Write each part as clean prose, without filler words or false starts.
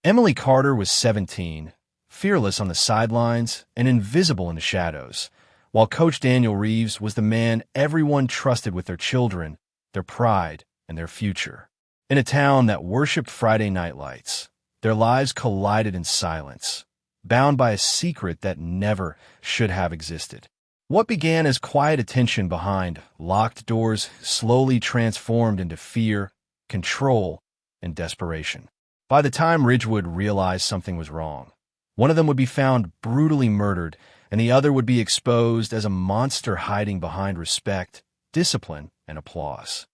Emily Carter was 17, fearless on the sidelines and invisible in the shadows, while Coach Daniel Reeves was the man everyone trusted with their children, their pride, and their future. In a town that worshipped Friday night lights, their lives collided in silence, bound by a secret that never should have existed. What began as quiet attention behind locked doors slowly transformed into fear, control, and desperation. By the time Ridgewood realized something was wrong, one of them would be found brutally murdered, and the other would be exposed as a monster hiding behind respect, discipline, and applause.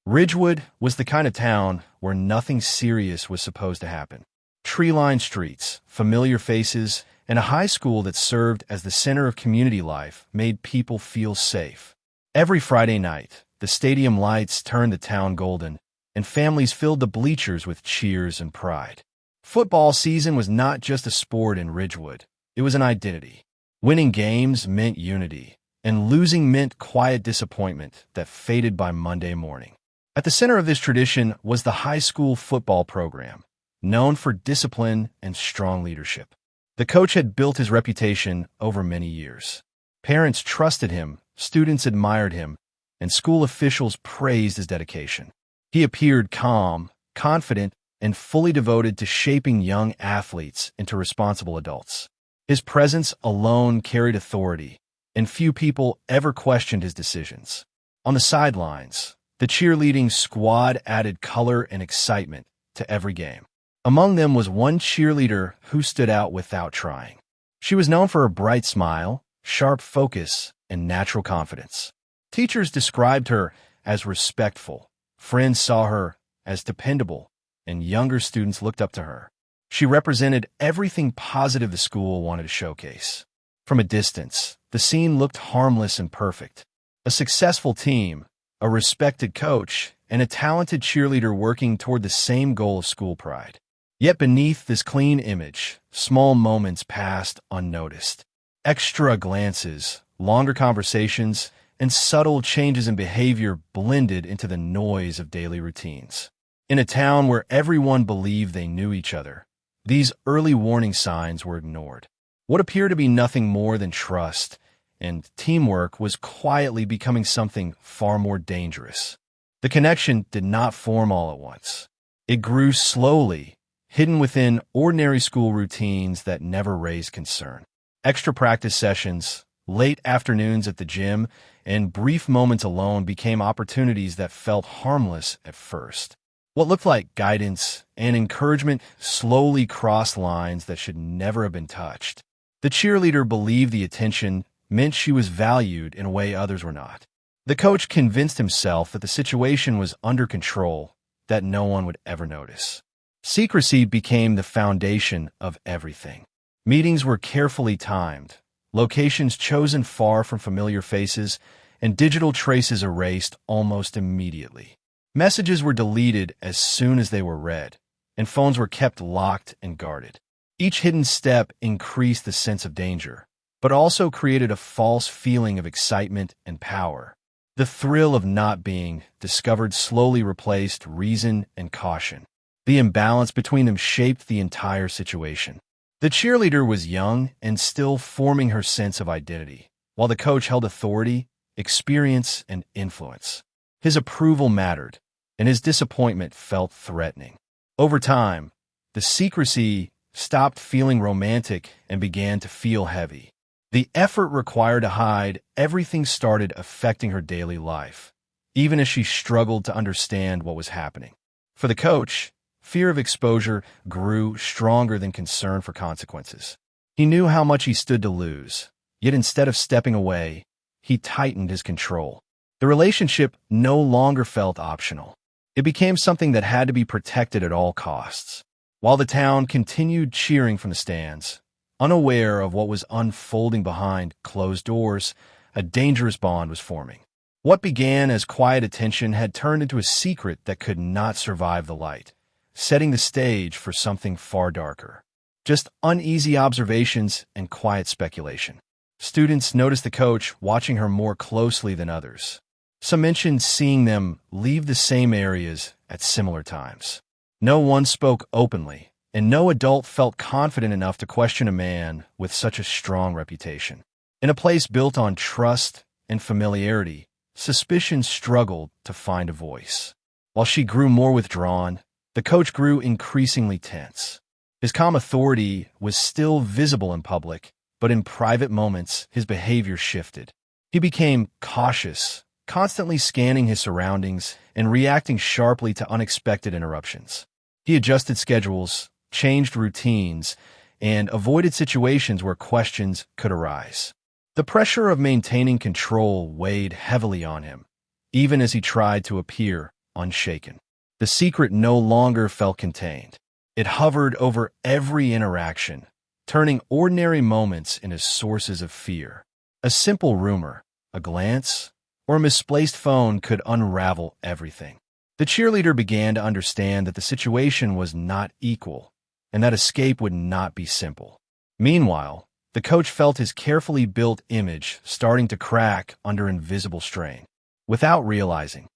Ridgewood was the kind of town where nothing serious was supposed to happen. Tree-lined streets, familiar faces, and a high school that served as the center of community life made people feel safe. Every Friday night, the stadium lights turned the town golden, and families filled the bleachers with cheers and pride. Football season was not just a sport in Ridgewood, it was an identity. Winning games meant unity, and losing meant quiet disappointment that faded by Monday morning. At the center of this tradition was the high school football program, known for discipline and strong leadership. The coach had built his reputation over many years. Parents trusted him, students admired him, and school officials praised his dedication. He appeared calm, confident, and fully devoted to shaping young athletes into responsible adults. His presence alone carried authority, and few people ever questioned his decisions. On the sidelines, the cheerleading squad added color and excitement to every game. Among them was one cheerleader who stood out without trying. She was known for her bright smile, sharp focus, and natural confidence. Teachers described her as respectful, friends saw her as dependable, and younger students looked up to her. She represented everything positive the school wanted to showcase. From a distance, the scene looked harmless and perfect. A successful team, a respected coach, and a talented cheerleader working toward the same goal of school pride. Yet beneath this clean image, small moments passed unnoticed. Extra glances, longer conversations, and subtle changes in behavior blended into the noise of daily routines. In a town where everyone believed they knew each other, these early warning signs were ignored. What appeared to be nothing more than trust and teamwork was quietly becoming something far more dangerous. The connection did not form all at once. It grew slowly, hidden within ordinary school routines that never raised concern. Extra practice sessions, late afternoons at the gym, and brief moments alone became opportunities that felt harmless at first. What looked like guidance and encouragement slowly crossed lines that should never have been touched. The cheerleader believed the attention meant she was valued in a way others were not. The coach convinced himself that the situation was under control, that no one would ever notice. Secrecy became the foundation of everything. Meetings were carefully timed, locations chosen far from familiar faces, and digital traces erased almost immediately. Messages were deleted as soon as they were read, and phones were kept locked and guarded. Each hidden step increased the sense of danger, but also created a false feeling of excitement and power. The thrill of not being discovered slowly replaced reason and caution. The imbalance between them shaped the entire situation. The cheerleader was young and still forming her sense of identity, while the coach held authority, experience, and influence. His approval mattered, and his disappointment felt threatening. Over time, the secrecy stopped feeling romantic and began to feel heavy. The effort required to hide everything started affecting her daily life, even as she struggled to understand what was happening. For the coach, fear of exposure grew stronger than concern for consequences. He knew how much he stood to lose, yet instead of stepping away, he tightened his control. The relationship no longer felt optional. It became something that had to be protected at all costs. While the town continued cheering from the stands, unaware of what was unfolding behind closed doors, a dangerous bond was forming. What began as quiet attention had turned into a secret that could not survive the light, setting the stage for something far darker. Just uneasy observations and quiet speculation. Students noticed the coach watching her more closely than others. Some mentioned seeing them leave the same areas at similar times. No one spoke openly, and no adult felt confident enough to question a man with such a strong reputation. In a place built on trust and familiarity, suspicion struggled to find a voice. While she grew more withdrawn, the coach grew increasingly tense. His calm authority was still visible in public, but in private moments, his behavior shifted. He became cautious, constantly scanning his surroundings and reacting sharply to unexpected interruptions. He adjusted schedules, changed routines, and avoided situations where questions could arise. The pressure of maintaining control weighed heavily on him, even as he tried to appear unshaken. The secret no longer felt contained. It hovered over every interaction, turning ordinary moments into sources of fear. A simple rumor, a glance, or a misplaced phone could unravel everything. The cheerleader began to understand that the situation was not equal, and that escape would not be simple. Meanwhile, the coach felt his carefully built image starting to crack under invisible strain. Without realizing,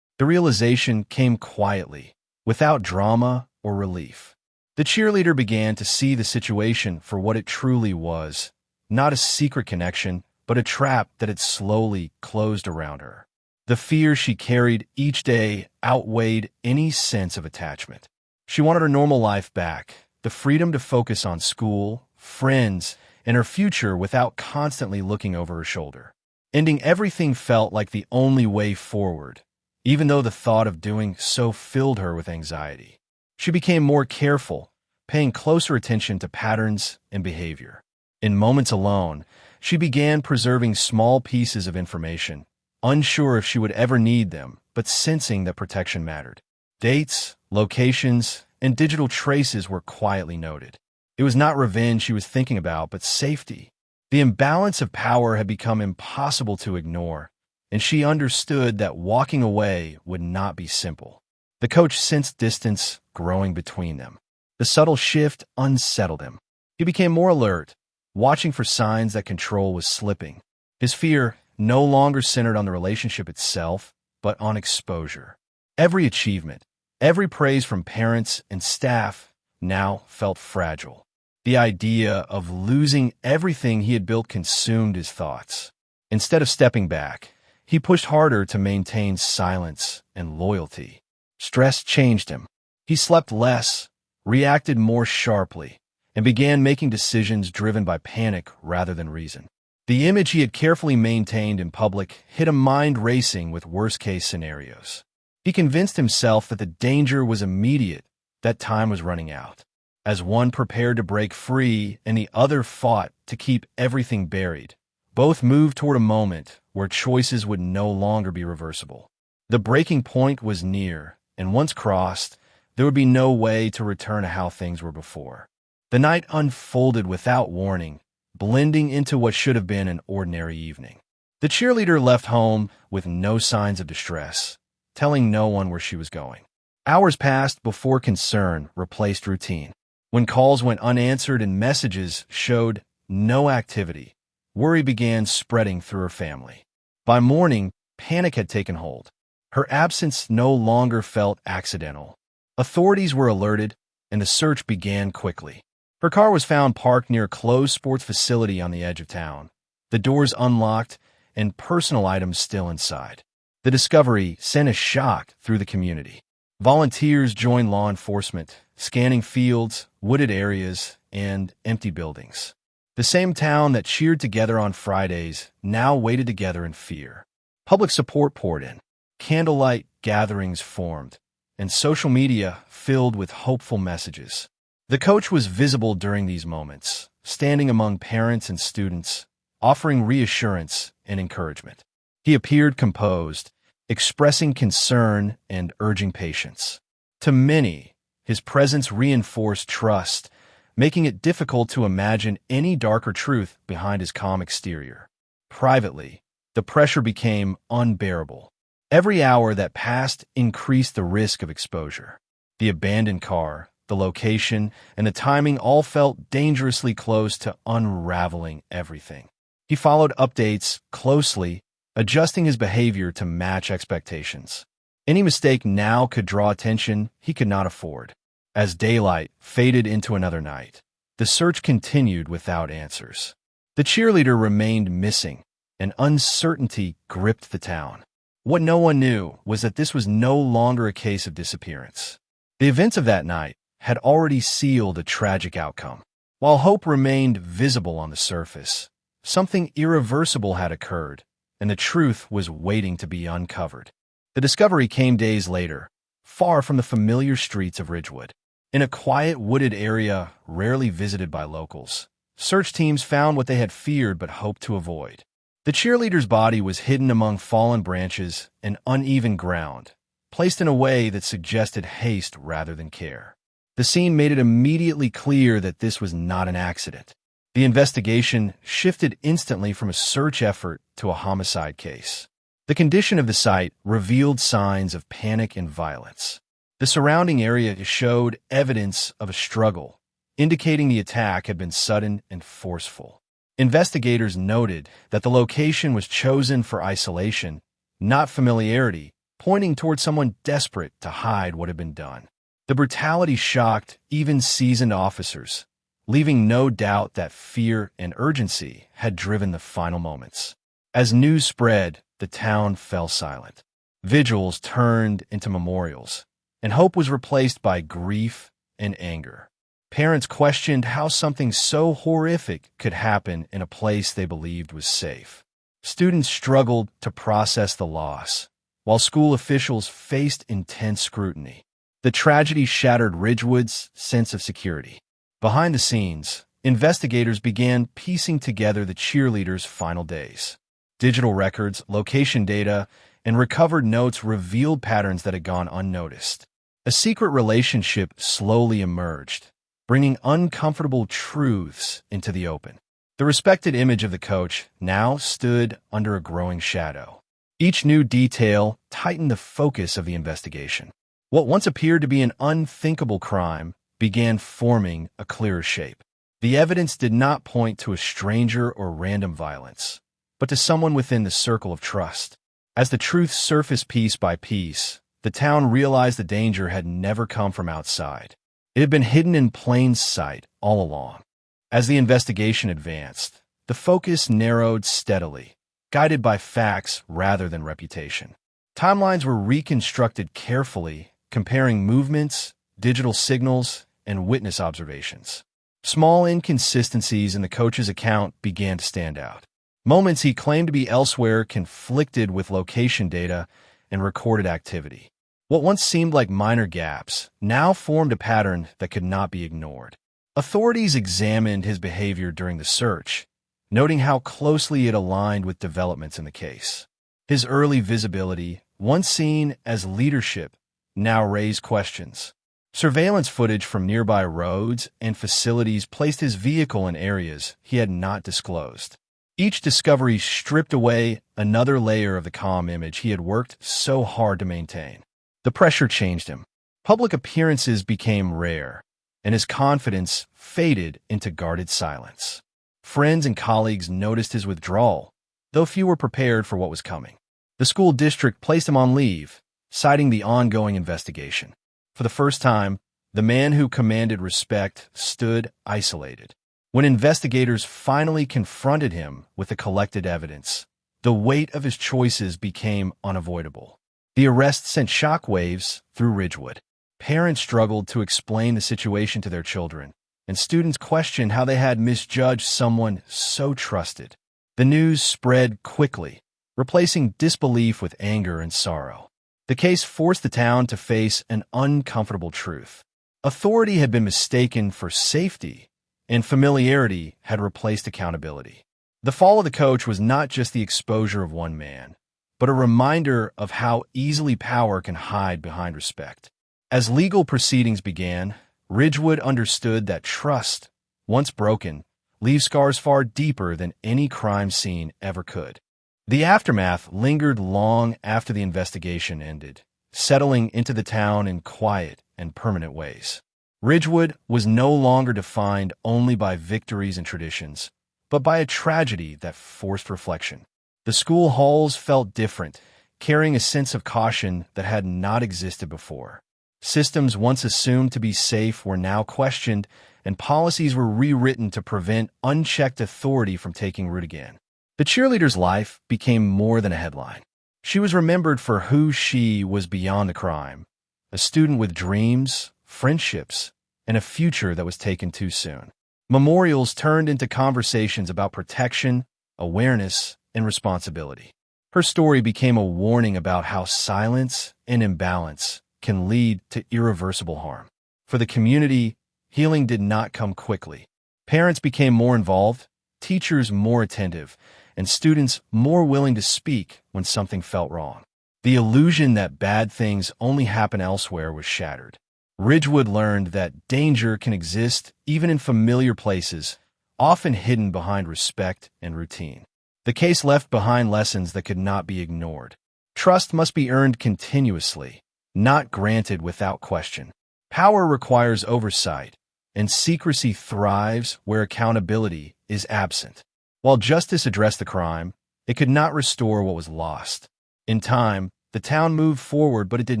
the realization came quietly, without drama or relief. The cheerleader began to see the situation for what it truly was, not a secret connection, but a trap that had slowly closed around her. The fear she carried each day outweighed any sense of attachment. She wanted her normal life back, the freedom to focus on school, friends, and her future without constantly looking over her shoulder. Ending everything felt like the only way forward, even though the thought of doing so filled her with anxiety. She became more careful, paying closer attention to patterns and behavior. In moments alone, she began preserving small pieces of information, unsure if she would ever need them, but sensing that protection mattered. Dates, locations, and digital traces were quietly noted. It was not revenge she was thinking about, but safety. The imbalance of power had become impossible to ignore, and she understood that walking away would not be simple. The coach sensed distance growing between them. The subtle shift unsettled him. He became more alert, watching for signs that control was slipping. His fear no longer centered on the relationship itself, but on exposure. Every achievement, every praise from parents and staff now felt fragile. The idea of losing everything he had built consumed his thoughts. Instead of stepping back, he pushed harder to maintain silence and loyalty. Stress changed him. He slept less, reacted more sharply, and began making decisions driven by panic rather than reason. The image he had carefully maintained in public hit a mind racing with worst-case scenarios. He convinced himself that the danger was immediate, that time was running out. As one prepared to break free and the other fought to keep everything buried, both moved toward a moment where choices would no longer be reversible. The breaking point was near, and once crossed, there would be no way to return to how things were before. The night unfolded without warning, blending into what should have been an ordinary evening. The cheerleader left home with no signs of distress, telling no one where she was going. Hours passed before concern replaced routine. When calls went unanswered and messages showed no activity, worry began spreading through her family. By morning, panic had taken hold. Her absence no longer felt accidental. Authorities were alerted, and the search began quickly. Her car was found parked near a closed sports facility on the edge of town, the doors unlocked and personal items still inside. The discovery sent a shock through the community. Volunteers joined law enforcement, scanning fields, wooded areas, and empty buildings. The same town that cheered together on Fridays now waited together in fear. Public support poured in. Candlelight gatherings formed, and social media filled with hopeful messages. The coach was visible during these moments, standing among parents and students, offering reassurance and encouragement. He appeared composed, expressing concern and urging patience. To many, his presence reinforced trust, making it difficult to imagine any darker truth behind his calm exterior. Privately, the pressure became unbearable. Every hour that passed increased the risk of exposure. The abandoned car, the location, and the timing all felt dangerously close to unraveling everything. He followed updates closely, adjusting his behavior to match expectations. Any mistake now could draw attention he could not afford. As daylight faded into another night, the search continued without answers. The cheerleader remained missing, and uncertainty gripped the town. What no one knew was that this was no longer a case of disappearance. The events of that night had already sealed a tragic outcome. While hope remained visible on the surface, something irreversible had occurred, and the truth was waiting to be uncovered. The discovery came days later, far from the familiar streets of Ridgewood. In a quiet, wooded area rarely visited by locals, search teams found what they had feared but hoped to avoid. The cheerleader's body was hidden among fallen branches and uneven ground, placed in a way that suggested haste rather than care. The scene made it immediately clear that this was not an accident. The investigation shifted instantly from a search effort to a homicide case. The condition of the site revealed signs of panic and violence. The surrounding area showed evidence of a struggle, indicating the attack had been sudden and forceful. Investigators noted that the location was chosen for isolation, not familiarity, pointing toward someone desperate to hide what had been done. The brutality shocked even seasoned officers, leaving no doubt that fear and urgency had driven the final moments. As news spread, the town fell silent. Vigils turned into memorials, and hope was replaced by grief and anger. Parents questioned how something so horrific could happen in a place they believed was safe. Students struggled to process the loss, while school officials faced intense scrutiny. The tragedy shattered Ridgewood's sense of security. Behind the scenes, investigators began piecing together the cheerleaders' final days. Digital records, location data, and recovered notes revealed patterns that had gone unnoticed. A secret relationship slowly emerged, bringing uncomfortable truths into the open. The respected image of the coach now stood under a growing shadow. Each new detail tightened the focus of the investigation. What once appeared to be an unthinkable crime began forming a clearer shape. The evidence did not point to a stranger or random violence, but to someone within the circle of trust. As the truth surfaced piece by piece, the town realized the danger had never come from outside. It had been hidden in plain sight all along. As the investigation advanced, the focus narrowed steadily, guided by facts rather than reputation. Timelines were reconstructed carefully, comparing movements, digital signals, and witness observations. Small inconsistencies in the coach's account began to stand out. Moments he claimed to be elsewhere conflicted with location data and recorded activity. What once seemed like minor gaps now formed a pattern that could not be ignored. Authorities examined his behavior during the search, noting how closely it aligned with developments in the case. His early visibility, once seen as leadership, now raised questions. Surveillance footage from nearby roads and facilities placed his vehicle in areas he had not disclosed. Each discovery stripped away another layer of the calm image he had worked so hard to maintain. The pressure changed him. Public appearances became rare, and his confidence faded into guarded silence. Friends and colleagues noticed his withdrawal, though few were prepared for what was coming. The school district placed him on leave, citing the ongoing investigation. For the first time, the man who commanded respect stood isolated. When investigators finally confronted him with the collected evidence, the weight of his choices became unavoidable. The arrest sent shockwaves through Ridgewood. Parents struggled to explain the situation to their children, and students questioned how they had misjudged someone so trusted. The news spread quickly, replacing disbelief with anger and sorrow. The case forced the town to face an uncomfortable truth. Authority had been mistaken for safety, and familiarity had replaced accountability. The fall of the coach was not just the exposure of one man, but a reminder of how easily power can hide behind respect. As legal proceedings began, Ridgewood understood that trust, once broken, leaves scars far deeper than any crime scene ever could. The aftermath lingered long after the investigation ended, settling into the town in quiet and permanent ways. Ridgewood was no longer defined only by victories and traditions, but by a tragedy that forced reflection. The school halls felt different, carrying a sense of caution that had not existed before. Systems once assumed to be safe were now questioned, and policies were rewritten to prevent unchecked authority from taking root again. The cheerleader's life became more than a headline. She was remembered for who she was beyond the crime, a student with dreams, friendships, and a future that was taken too soon. Memorials turned into conversations about protection, awareness, and responsibility. Her story became a warning about how silence and imbalance can lead to irreversible harm. For the community, healing did not come quickly. Parents became more involved, teachers more attentive, and students more willing to speak when something felt wrong. The illusion that bad things only happen elsewhere was shattered. Ridgewood learned that danger can exist even in familiar places, often hidden behind respect and routine. The case left behind lessons that could not be ignored. Trust must be earned continuously, not granted without question. Power requires oversight, and secrecy thrives where accountability is absent. While justice addressed the crime, it could not restore what was lost. In time, the town moved forward, but it did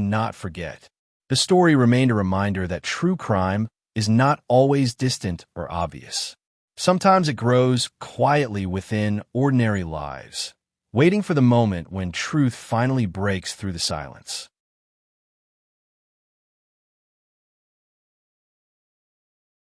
not forget. The story remained a reminder that true crime is not always distant or obvious. Sometimes it grows quietly within ordinary lives, waiting for the moment when truth finally breaks through the silence.